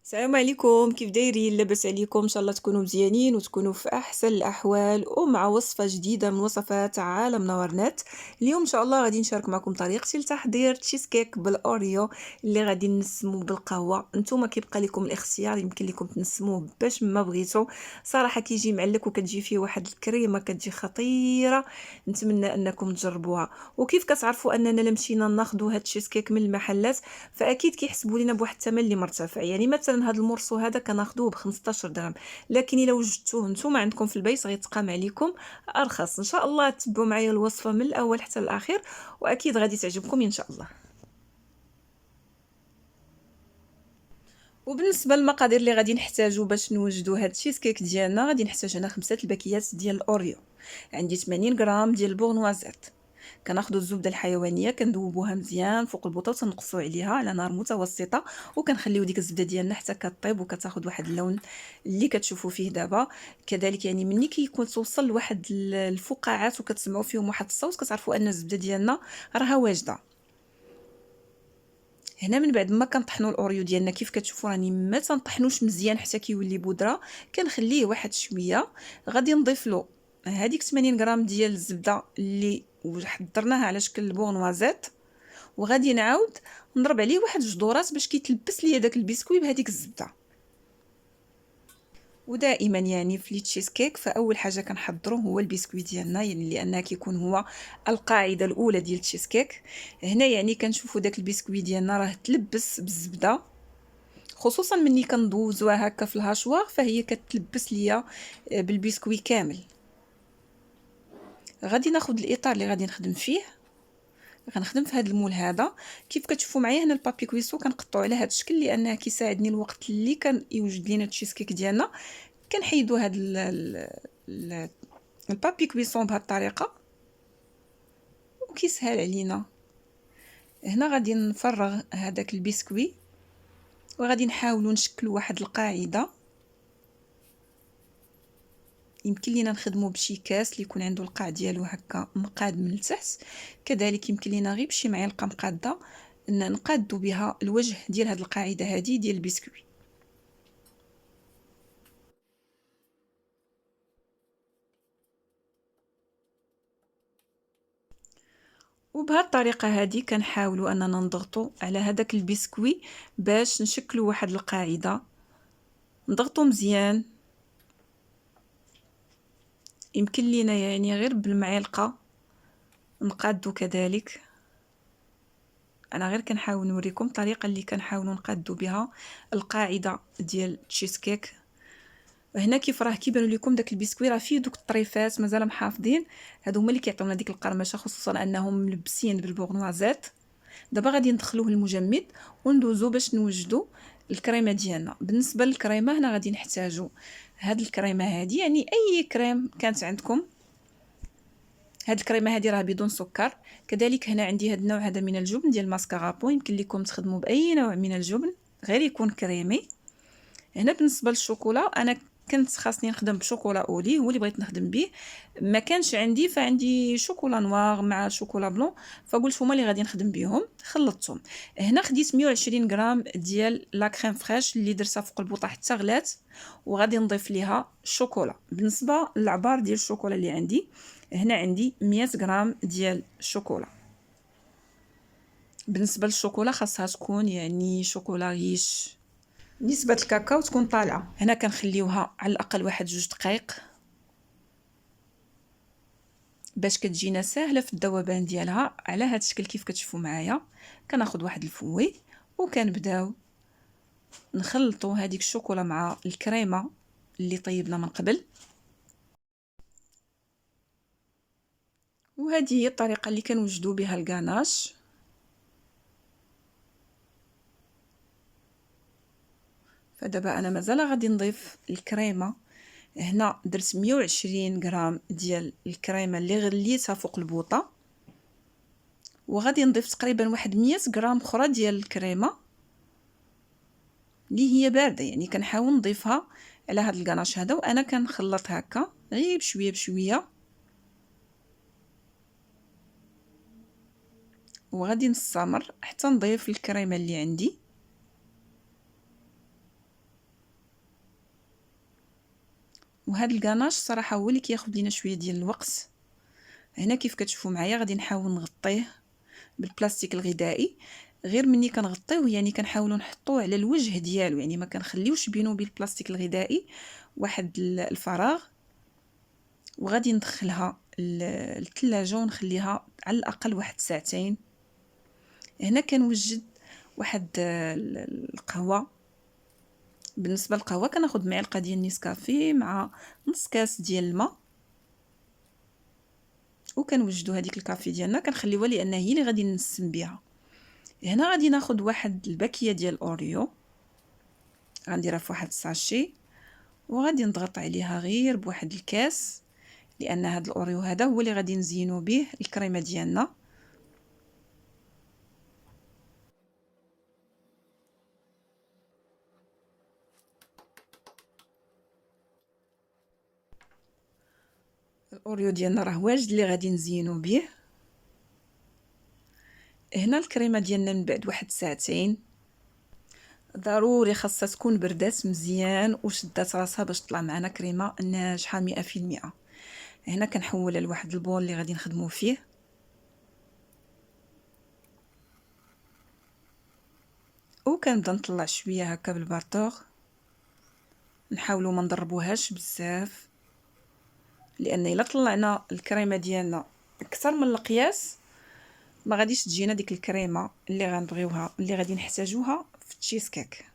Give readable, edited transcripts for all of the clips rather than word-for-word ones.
السلام عليكم، كيف دايرين؟ لاباس عليكم؟ ان شاء الله تكونوا مزيانين وتكونوا في احسن الاحوال، ومع وصفه جديده من وصفات عالم نورنات. اليوم ان شاء الله غادي نشارك معكم طريقتي لتحضير تشيز كيك بالاوريو اللي غادي نسموه بالقهوه. نتوما كيبقى لكم الاختيار، يمكن لكم تنسموه باش ما بغيتو. صراحه كيجي معلك وكتجي فيه واحد الكريمه كتجي خطيره. نتمنى انكم تجربوها. وكيف كتعرفوا اننا لمشينا ناخذوا هاد تشيز كيك من المحلات فاكيد كيحسبوا لنا بواحد الثمن اللي مرتفع. يعني مثلا هذا المرسو هذا كناخذوه ب 15 درهم، لكن الا وجدتوه نتوما عندكم في البيت غيتقام عليكم ارخص. ان شاء الله تبعوا معايا الوصفه من الاول حتى الاخير، واكيد غادي تعجبكم ان شاء الله. وبالنسبه للمقادير اللي غادي نحتاجو باش نوجدوا هاد التشيز كيك ديالنا، غادي نحتاج هنا 5 الباكيات ديال الاوريو، عندي 80 غرام ديال البورنوازيت. كناخذوا الزبده الحيوانيه كندوبوها مزيان فوق البوطه وتنقصوا عليها على نار متوسطه، وكنخليو ديك الزبده ديالنا حتى كطيب وكتاخذ واحد اللون اللي كتشوفوا فيه دابا. كذلك يعني ملي كيكون توصل لواحد الفقاعات وكتسمعوا فيهم واحد الصوت كتعرفوا ان الزبده ديالنا راها واجده. هنا من بعد ما كنطحنوا الاوريو ديالنا كيف كتشوفوا راني ما تنطحنوش مزيان حتى كيولي بودره، كنخليه واحد شويه. غادي نضيف له هذيك 80 غرام ديال الزبده اللي حضرناها على شكل البونوازيت، وغادي نعاود نضرب عليه واحد جوج دورات باش كيتلبس ليا داك البسكوي بهذيك الزبده. ودائما يعني في لي تشيز كيك فاول حاجه كنحضروا هو البسكوي ديالنا، يعني لانه كيكون هو القاعده الاولى ديال التشيز كيك. هنا يعني كنشوفوا داك البسكوي ديالنا راه تلبس بالزبده، خصوصا ملي كندوزوها هكا في الهاشوار فهي كتلبس ليا بالبسكوي كامل. غادي ناخذ الاطار اللي غادي نخدم فيه، غنخدم في هذا المول هذا. كيف كتشوفوا معايا هنا البابي كويسو كنقطعو على هذا الشكل لانه كيساعدني الوقت اللي كان يوجد لينا التشيز كيك ديالنا. كنحيدو هذا البابي كويسون بهذه الطريقه وكيسهل علينا. هنا غادي نفرغ هذاك البسكوي وغادي نحاولوا نشكلوا واحد القاعده. يمكن لينا نخدموا بشي كاس اللي يكون عنده القاع ديالو هكا مقاد من التحت. كذلك يمكن لينا غير بشي معلقه مقاده ان نقادو بها الوجه ديال هذه القاعده هذه ديال البسكوي. وبهذه الطريقه هذه كنحاولوا اننا نضغطوا على هذاك البسكوي باش نشكلوا واحد القاعده. نضغطوا مزيان، يمكن لينا يعني غير بالمعلقه نقادو كذلك. انا غير كنحاول نوريكم الطريقه اللي كنحاولوا نقادو بها القاعده ديال التشيز كيك. هنا كيف راه كيبانوا لكم داك البسكوي راه فيه دوك الطريفات مازال محافظين، هادو هما اللي كيعطيونا ديك القرمشه، خصوصا انهم ملبسين بالبورنوازيت. دابا غادي ندخلوه المجمد وندوزو باش نوجدو الكريمه ديالنا. بالنسبه للكريمه هنا غادي نحتاجو هاد الكريمه هادي، يعني اي كريم كانت عندكم. هاد الكريمه هادي راه بدون سكر. كذلك هنا عندي هاد النوع هذا من الجبن ديال ماسكارابو، يمكن لكم تخدموا باي نوع من الجبن غير يكون كريمي. هنا بالنسبه للشوكولا انا كنت خاصني نخدم بشوكولا اولي، هو اللي بغيت نخدم به. ما كانش عندي فعندي شوكولا نوار مع شوكولا بلون، فقلت هما اللي غادي نخدم بهم خلطتهم. هنا خديت 120 غرام ديال لا كريم فريش اللي درتها فوق البوطه حتى غلات، وغادي نضيف ليها الشوكولا. بالنسبه للعبار ديال الشوكولا اللي عندي هنا عندي 100 غرام ديال الشوكولا. بالنسبه للشوكولا خاصها تكون يعني شوكولا ريش، نسبة الكاكاو تكون طالعة. هنا كنخليوها على الأقل واحد 2 دقائق باش كتجينا ساهلة في الذوبان ديالها على هذا الشكل كيف كتشوفوا معايا. كناخذ واحد الفوي وكنبداو نخلطوا هذيك الشوكولا مع الكريمة اللي طيبنا من قبل. وهذه هي الطريقة اللي كنوجدوا بها الكاناش. فدابا انا مازال غادي نضيف الكريمه. هنا درت 120 غرام ديال الكريمه اللي غليتها فوق البوطه، وغادي نضيف تقريبا واحد 100 غرام اخرى ديال الكريمه اللي هي بارده، يعني كنحاول نضيفها على هذا الكاناش هذا وانا كنخلط هكا غير بشويه بشويه. وغادي نستمر حتى نضيف الكريمه اللي عندي. وهذا الكاناش صراحه هو اللي كياخذ لينا شويه ديال الوقت. هنا كيف كتشوفوا معايا غادي نحاول نغطيه بالبلاستيك الغذائي. غير مني كنغطيوه يعني كنحاولوا نحطوه على الوجه ديالو، يعني ما كنخليوش بينو بالبلاستيك الغذائي واحد الفراغ. وغادي ندخلها للثلاجه ونخليها على الاقل واحد ساعتين. هنا كنوجد واحد القهوه. بالنسبه للقهوه كناخذ معلقه ديال نيسكافي مع نص كاس ديال الماء، وكنوجدوا هذيك الكافي ديالنا كنخليوها لان هي اللي غادي نسم بها. هنا غادي ناخذ واحد الباكيه ديال الاوريو، غنديرها في واحد الساشي وغادي نضغط عليها غير بواحد الكاس، لان هذا الاوريو هذا هو اللي غادي نزينو به الكريمه ديالنا. الاوريو ديالنا راه واجد اللي غادي نزينو به. هنا الكريمه ديالنا من بعد واحد ساعتين ضروري خاصها تكون بردات مزيان وشدات راسها باش تطلع معنا كريمه ناجحه 100%. هنا كنحولها لواحد البول اللي غادي نخدمو فيه، وكنبدا نطلع شويه هكا بالبارطور. نحاولوا ما نضربوهاش بزاف، لان الا طلعنا الكريمه ديالنا اكثر من القياس ما غاديش تجينا ديك الكريمه اللي غنبغيوها اللي غادي نحتاجوها في التشيز كيك.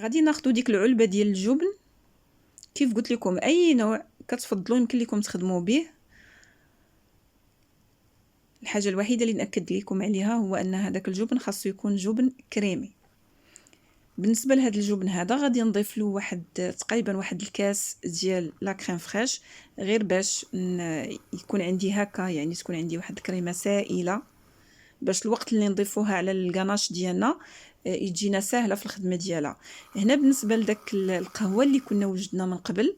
غادي ناخذ ديك العلبه ديال الجبن. كيف قلت لكم اي نوع كتفضلوا يمكن لكم تخدموا به. الحاجه الوحيده اللي ناكد لكم عليها هو ان هذاك الجبن خاصو يكون جبن كريمي. بالنسبه لهذا الجبن هذا غادي نضيف له تقريبا واحد الكاس ديال لا كريم فريش، غير باش يكون عندي هكا، يعني تكون عندي واحد الكريمه سائله، باش الوقت اللي نضيفوها على الكاناش ديالنا يجينا سهله في الخدمه ديالها. هنا بالنسبه لذاك القهوه اللي كنا وجدنا من قبل،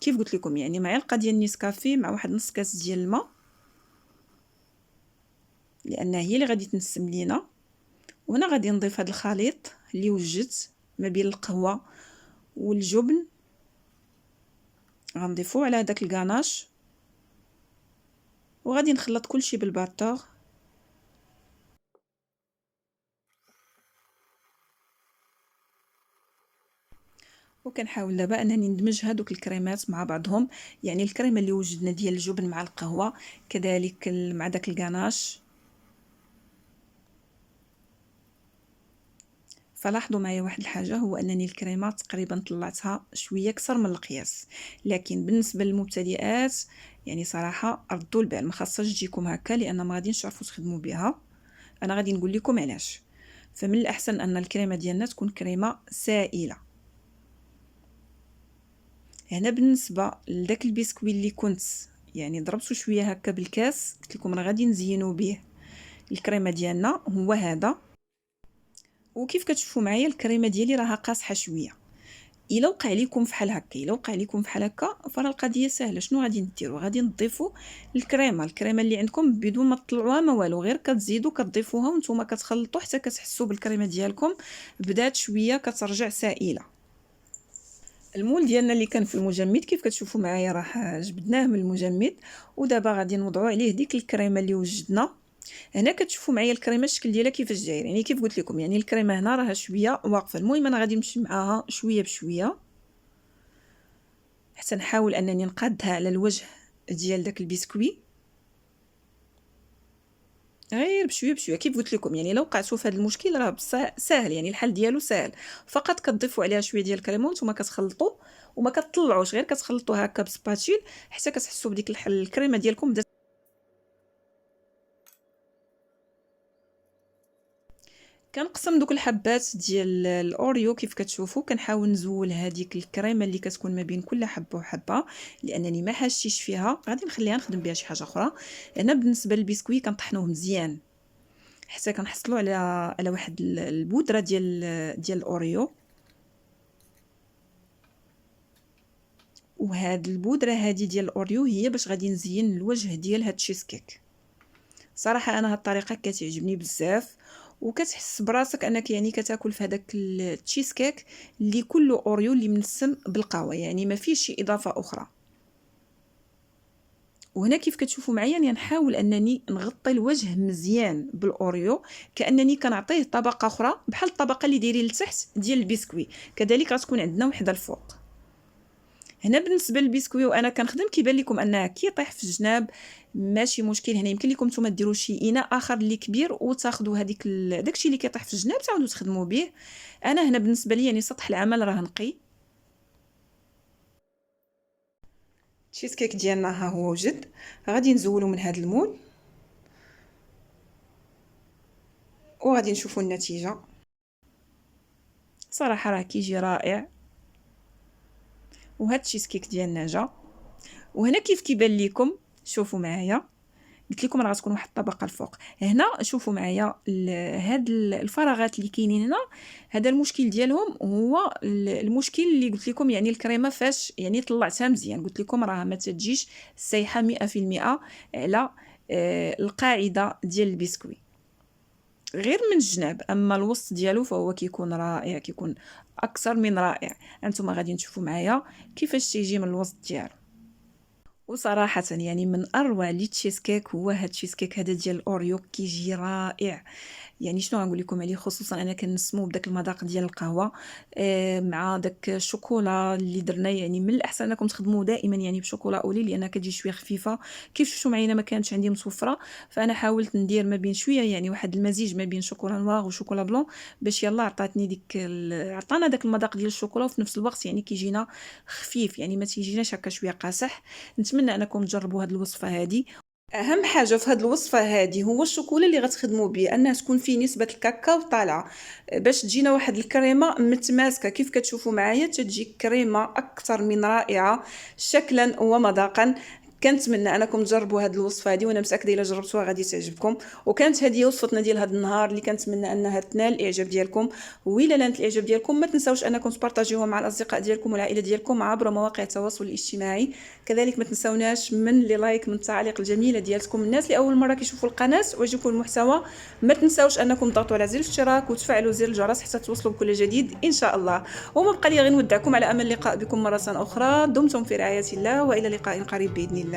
كيف قلت لكم يعني معلقه ديال نيسكافي مع واحد نص كاس ديال الماء، لان هي اللي غادي تنسم لينا. وهنا غادي نضيف هذا الخليط اللي وجدت ما بين القهوه والجبن، غنضيفوه على داك الكاناش وغادي نخلط كلشي بالبارطور. وكنحاول دابا انني ندمج هذوك الكريمات مع بعضهم، يعني الكريمه اللي وجدنا ديال الجبن مع القهوه كذلك مع داك الكاناش. فلاحظوا معايا واحد الحاجه، هو انني الكريمه تقريبا طلعتها شويه اكثر من القياس، لكن بالنسبه للمبتدئات يعني صراحه ردوا البال، ما خاصهاش تجيكم هكا لان ما غاديش تعرفوا تخدموا بها. انا غادي نقول لكم علاش. فمن الاحسن ان الكريمه ديالنا تكون كريمه سائله. هنا بالنسبه لذاك البسكويت اللي كنت يعني ضربته شويه هكا بالكاس، قلت لكم راه غادي نزينو به الكريمه ديالنا، هو هذا. وكيف كتشوفوا معايا الكريمه ديالي راها قاصحه شويه. الا وقع لكم فحال هكا، الا وقع لكم فحال هكا فراه القضيه سهله. شنو غادي نديروا؟ غادي نضيفوا الكريمه اللي عندكم بدون ما تطلعوها ما والو، غير كتزيدوا كتضيفوها وانتم كتخلطوا حتى كتحسوا بالكريمه ديالكم بدات شويه كترجع سائله. المول ديالنا اللي كان في المجمد كيف كتشوفوا معايا راه جبدناه من المجمد، ودابا غادي نوضعوا عليه ديك الكريمه اللي وجدنا. هنا كتشوفوا معايا الكريمه الشكل ديالها كيفاش داير، يعني كيف قلت لكم يعني الكريمه هنا راها شويه واقفه. المهم انا غادي نمشي معاها شويه بشويه حتى نحاول انني نقادها على الوجه ديال داك البسكوي، غير بشويه بشويه. كيف قلت لكم يعني لو وقعتوا في هذا المشكل راه ساهل، يعني الحل ديالو ساهل. فقط كتضيفوا عليها شويه ديال الكريمه وانتم كتخلطوا وما كتطلعوش، غير كتخلطوا هكا بسباتيل حتى كتحسوا بديك الكريمه ديالكم بدات. كنقسم دوك الحبات ديال الاوريو كيف كتشوفوا، كنحاول نزول هذيك الكريمه اللي كتكون ما بين كل حبه وحبه، لانني ما حاشيش فيها غادي نخليها نخدم بها شي حاجه اخرى. هنا بالنسبه للبسكوي كنطحنوه مزيان حتى كنحصلوا على واحد البودره ديال الاوريو. وهاد البودره هذه ديال الاوريو هي باش غادي نزين الوجه ديال هاد التشيز كيك. صراحه انا هاد الطريقه كتعجبني بزاف، وكتحس براسك انك يعني كتاكل في هذاك التشيز كيك اللي كله اوريو اللي منسم بالقهوه، يعني ما فيش شي اضافه اخرى. وهنا كيف كتشوفوا معايا راني نحاول انني نغطي الوجه مزيان بالاوريو، كانني كنعطيه طبقه اخرى بحال الطبقه اللي دايرين لتحت ديال البسكوي، كذلك غتكون عندنا وحده الفوق. هنا بالنسبه للبسكوي وانا كنخدم كيبان لكم انه كيطيح في الجناب ماشي مشكل. هنا يمكن لكم نتوما ديروا شي اناء اخر اللي كبير وتاخذوا هذيك داكشي اللي كيطيح في الجناب تعاودوا تخدموا به. انا هنا بالنسبه لي يعني سطح العمل راه نقي. التشيز كيك ديالنا ها هو وجد. غادي نزولو من هذا المول وغادي نشوفوا النتيجه. صراحه راه كيجي رائع. وهاد التشيز كيك ديالنا جا. وهنا كيف كيبان لكم شوفوا معايا قلت لكم راه غتكون واحد الطبقه الفوق. هنا شوفوا معايا هاد الفراغات اللي كاينين هنا، هذا المشكل ديالهم هو المشكل اللي قلت لكم، يعني الكريمه فاش يعني طلعتها مزيان قلت لكم راه ما تجيش سايحه 100% على القاعده ديال البسكوي غير من الجناب، اما الوسط ديالو فهو كيكون رائع، كيكون اكثر من رائع. انتم غادي تشوفوا معايا كيفاش تيجي من الوسط ديالو. وصراحة يعني من أروع لي تشيز كيك هو هاد التشيز كيك هذا ديال الأوريو، كيجي رائع. يعني شنو غنقول لكم عليه، خصوصا انا كنسمو بداك المذاق ديال القهوه مع داك الشوكولا اللي درنا. يعني من الاحسن انكم تخدموا دائما يعني بشوكولا اولي لانها كتجي شويه خفيفه. كيف شفتوا معايا ما كانتش عندي مصفره، فانا حاولت ندير ما بين شويه يعني واحد المزيج ما بين شوكولا نوار وشوكولا بلون باش يلا عطاتني عطانا داك المذاق ديال الشوكولا، وفي نفس الوقت يعني كيجينا خفيف، يعني ما تيجيناش هكا شويه قاصح. نتمنى انكم تجربوا هذه الوصفه هذه. اهم حاجه في هذه الوصفه هذه هو الشوكولا اللي غتخدموا به، انها تكون فيه نسبه الكاكاو طالعه باش تجينا واحد الكريمه متماسكه. كيف كتشوفوا معايا تجي كريمه اكثر من رائعه شكلا ومذاقا. كنتمنى انكم تجربوا هذه الوصفه هذه، وانا متاكده الا جربتوها غادي تعجبكم. وكانت هذه وصفتنا ديال هذا النهار اللي كنتمنى انها تنال الاعجاب ديالكم. وإلا نالت الاعجاب ديالكم ما تنساوش انكم تبارطاجيوها مع الاصدقاء ديالكم والعائله ديالكم عبر مواقع التواصل الاجتماعي. كذلك ما تنساوناش من لي لايك، من التعاليق الجميله ديالكم. الناس اللي اول مره كيشوفوا القناه ويعجبكم المحتوى ما تنساوش انكم تضغطوا على زر الاشتراك وتفعلوا زر الجرس حتى توصلوا بكل جديد ان شاء الله. وما بقى لي غير نودعكم على امل اللقاء بكم مره اخرى. دمتم في رعايه الله والى لقاء قريب باذن الله.